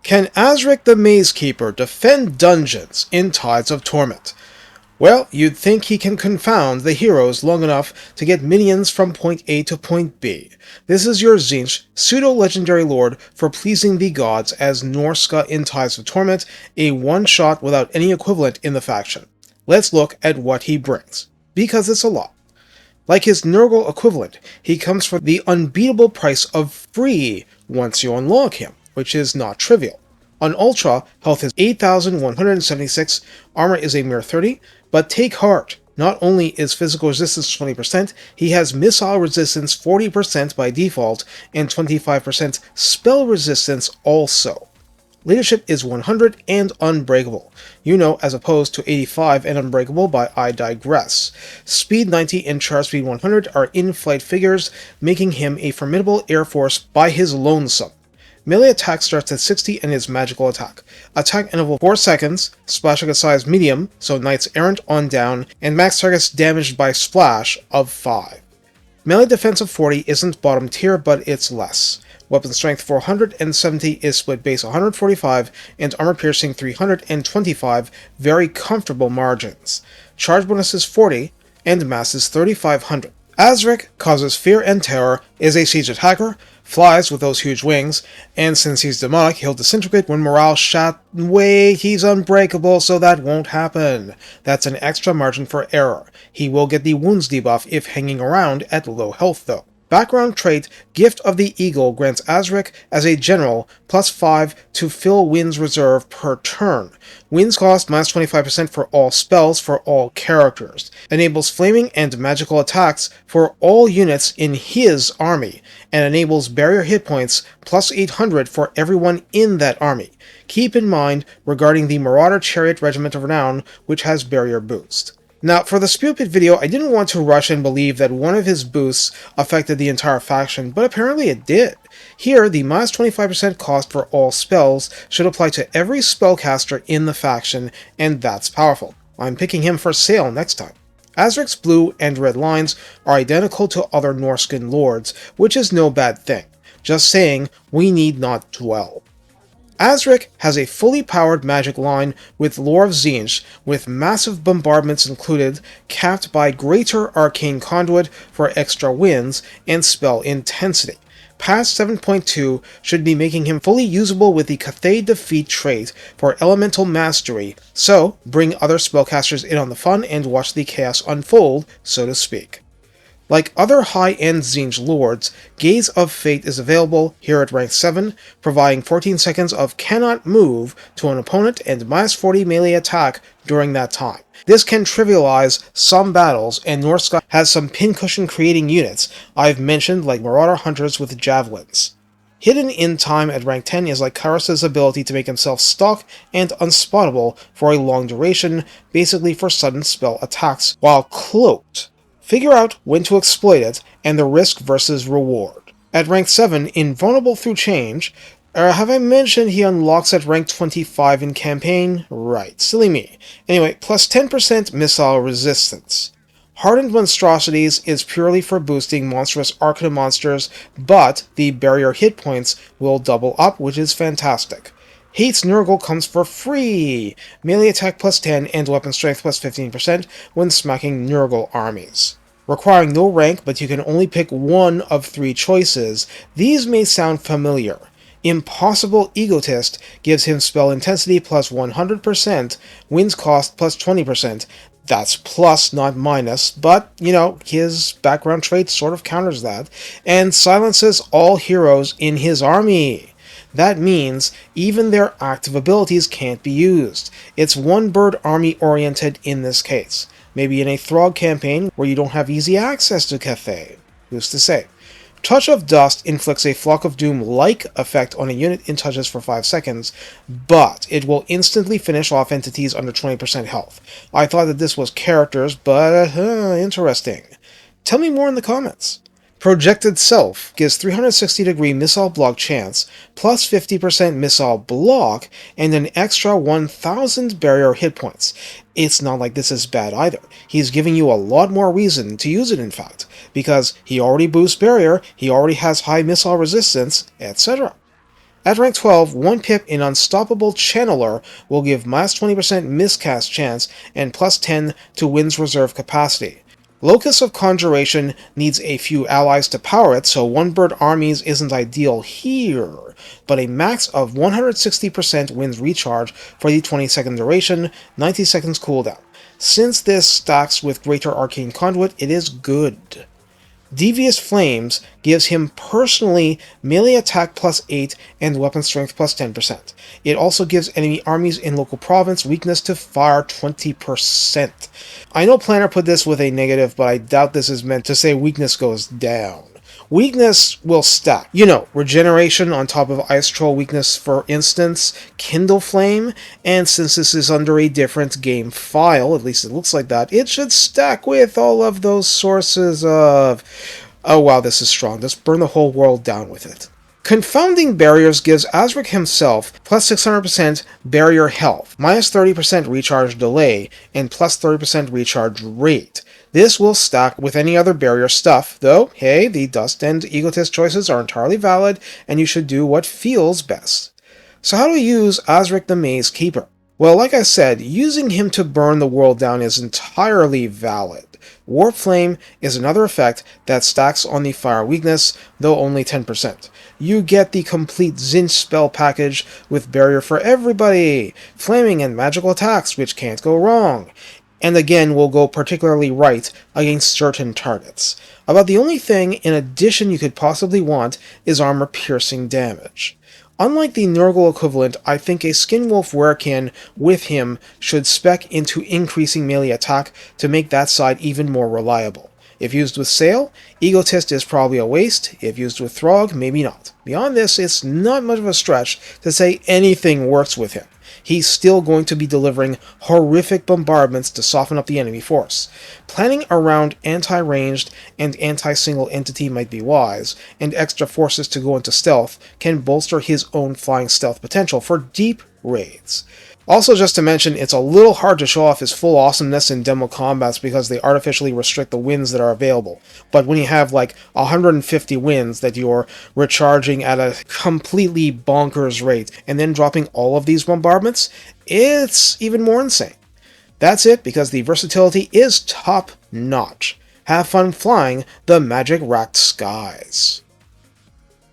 Can Azrik the Mazekeeper defend dungeons in Tides of Torment? Well, you'd think he can confound the heroes long enough to get minions from point A to point B. This is your Tzeentch, pseudo-legendary lord for pleasing the gods as Norsca in Tides of Torment, a one-shot without any equivalent in the faction. Let's look at what he brings, because it's a lot. Like his Nurgle equivalent, he comes for the unbeatable price of free once you unlock him, which is not trivial. On Ultra, health is 8,176, armor is a mere 30, but take heart, not only is physical resistance 20%, he has missile resistance 40% by default, and 25% spell resistance also. Leadership is 100 and unbreakable, as opposed to 85 and unbreakable by I Digress. Speed 90 and charge speed 100 are in-flight figures, making him a formidable air force by his lonesome. Melee attack starts at 60 and is magical attack. Attack interval 4 seconds, splash target size medium, so knights errant on down, and max targets damaged by splash of 5. Melee defense of 40 isn't bottom tier, but it's less. Weapon strength 470 is split base 145, and armor piercing 325, very comfortable margins. Charge bonus is 40, and mass is 3500. Azrik causes fear and terror, is a siege attacker, flies with those huge wings, and since he's demonic, he'll disintegrate when morale wait, he's unbreakable, so that won't happen. That's an extra margin for error. He will get the wounds debuff if hanging around at low health though. Background trait, Gift of the Eagle grants Azrik, as a general, +5 to fill Wind's reserve per turn. Winds cost -25% for all spells for all characters. Enables flaming and magical attacks for all units in his army, and enables barrier hit points +800 for everyone in that army. Keep in mind regarding the Marauder Chariot Regiment of Renown, which has barrier boost. Now, for the Spewpit video, I didn't want to rush and believe that one of his boosts affected the entire faction, but apparently it did. Here, the -25% cost for all spells should apply to every spellcaster in the faction, and that's powerful. I'm picking him for sale next time. Azrik's blue and red lines are identical to other Norscan lords, which is no bad thing. Just saying, we need not dwell. Azrik has a fully powered magic line with Lore of Tzeentch, with massive bombardments included, capped by Greater Arcane Conduit for extra wins and spell intensity. Past 7.2 should be making him fully usable with the Cathay Defeat trait for elemental mastery, so bring other spellcasters in on the fun and watch the chaos unfold, so to speak. Like other high-end Tzeentch lords, Gaze of Fate is available here at rank 7, providing 14 seconds of cannot move to an opponent and -40 melee attack during that time. This can trivialize some battles, and Norsca has some pincushion creating units I've mentioned, like Marauder Hunters with javelins. Hidden in time at rank 10 is like Kairos' ability to make himself stalk and unspottable for a long duration, basically for sudden spell attacks, while cloaked. Figure out when to exploit it, and the risk versus reward. At rank 7, invulnerable through change. Have I mentioned he unlocks at rank 25 in campaign? Right, silly me. Anyway, plus 10% missile resistance. Hardened Monstrosities is purely for boosting monstrous Arcana monsters, but the barrier hit points will double up, which is fantastic. Hate's Nurgle comes for free! Melee attack plus 10 and weapon strength plus 15% when smacking Nurgle armies. Requiring no rank, but you can only pick one of 3 choices, these may sound familiar. Impossible Egotist gives him spell intensity plus 100%, wins cost plus 20%. That's plus, not minus, but, his background trait sort of counters that, and silences all heroes in his army. That means even their active abilities can't be used. It's one-bird army oriented in this case. Maybe in a Throg campaign where you don't have easy access to Cathay. Who's to say? Touch of Dust inflicts a Flock of Doom-like effect on a unit in touches for 5 seconds, but it will instantly finish off entities under 20% health. I thought that this was characters, but interesting. Tell me more in the comments. Projected Self gives 360-degree missile block chance, plus 50% missile block, and an extra 1000 barrier hit points. It's not like this is bad either. He's giving you a lot more reason to use it, in fact, because he already boosts barrier, he already has high missile resistance, etc. At rank 12, 1 pip in Unstoppable Channeler will give minus 20% miscast chance and plus 10 to Wind's reserve capacity. Locus of Conjuration needs a few allies to power it, so one-bird armies isn't ideal here, but a max of 160% Wind's recharge for the 20-second duration, 90 seconds cooldown. Since this stacks with Greater Arcane Conduit, it is good. Devious Flames gives him personally melee attack plus 8 and weapon strength plus 10%. It also gives enemy armies in local province weakness to fire 20%. I know Planner put this with a negative, but I doubt this is meant to say weakness goes down. Weakness will stack. You know, regeneration on top of Ice Troll weakness, for instance, Kindle Flame, and since this is under a different game file, at least it looks like that, it should stack with all of those sources of... Oh wow, this is strong. Just burn the whole world down with it. Confounding Barriers gives Azrik himself plus 600% barrier health, minus 30% recharge delay, and plus 30% recharge rate. This will stack with any other barrier stuff, though, hey, the Dust and Egotist choices are entirely valid, and you should do what feels best. So how do we use Azrik the Maze Keeper? Well, like I said, using him to burn the world down is entirely valid. Warp Flame is another effect that stacks on the fire weakness, though only 10%. You get the complete Tzeentch spell package with barrier for everybody, flaming and magical attacks, which can't go wrong, and again will go particularly right against certain targets. About the only thing in addition you could possibly want is armor-piercing damage. Unlike the Nurgle equivalent, I think a Skinwolf Werekin with him should spec into increasing melee attack to make that side even more reliable. If used with Sail, Egotist is probably a waste. If used with Throg, maybe not. Beyond this, it's not much of a stretch to say anything works with him. He's still going to be delivering horrific bombardments to soften up the enemy force. Planning around anti-ranged and anti-single entity might be wise, and extra forces to go into stealth can bolster his own flying stealth potential for deep raids. Also, just to mention, it's a little hard to show off his full awesomeness in demo combats because they artificially restrict the wins that are available. But when you have like 150 wins that you're recharging at a completely bonkers rate and then dropping all of these bombardments, it's even more insane. That's it, because the versatility is top notch. Have fun flying the magic-racked skies.